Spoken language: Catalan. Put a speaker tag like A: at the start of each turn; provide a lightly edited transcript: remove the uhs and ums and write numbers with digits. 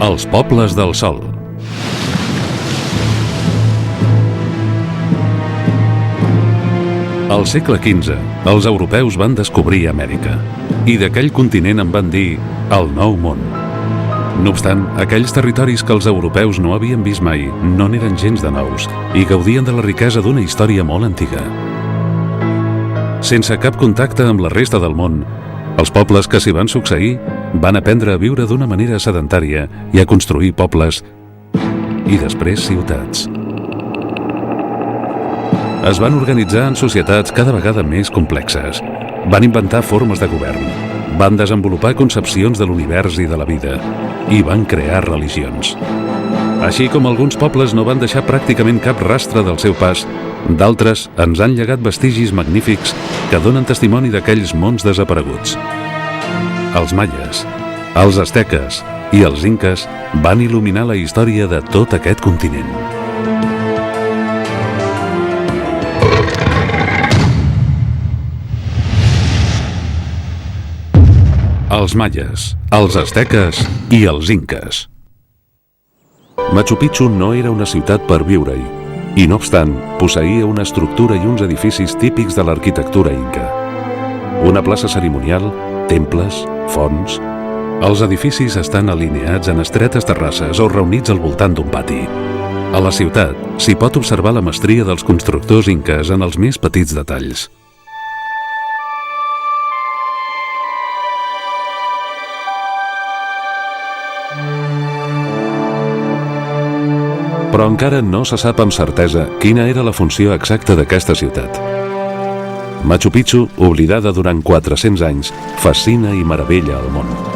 A: Els pobles del sol. Al segle XV, els europeus van descobrir Amèrica i d'aquell continent en van dir el Nou Món. No obstant, aquells territoris que els europeus no havien vist mai no n'eren gens de nous i gaudien de la riquesa d'una història molt antiga. Sense cap contacte amb la resta del món, els pobles que s'hi van succeir van aprendre a viure d'una manera sedentària i a construir pobles i després ciutats. Es van organitzar en societats cada vegada més complexes, van inventar formes de govern, van desenvolupar concepcions de l'univers i de la vida i van crear religions. Així com alguns pobles no van deixar pràcticament cap rastre del seu pas, d'altres ens han llegat vestigis magnífics que donen testimoni d'aquells mons desapareguts. Els maies, els asteques i els inques van il·luminar la història de tot aquest continent. Els maies, els asteques i els inques. Machu Picchu no era una ciutat per viure-hi, i no obstant, posseïa una estructura i uns edificis típics de l'arquitectura inca. Una plaça cerimonial, temples, fonts... Els edificis estan alineats en estretes terrasses o reunits al voltant d'un pati. A la ciutat s'hi pot observar la mestria dels constructors inques en els més petits detalls. Però encara no se sap amb certesa quina era la funció exacta d'aquesta ciutat. Machu Picchu, oblidada durant 400 anys, fascina i meravella el món.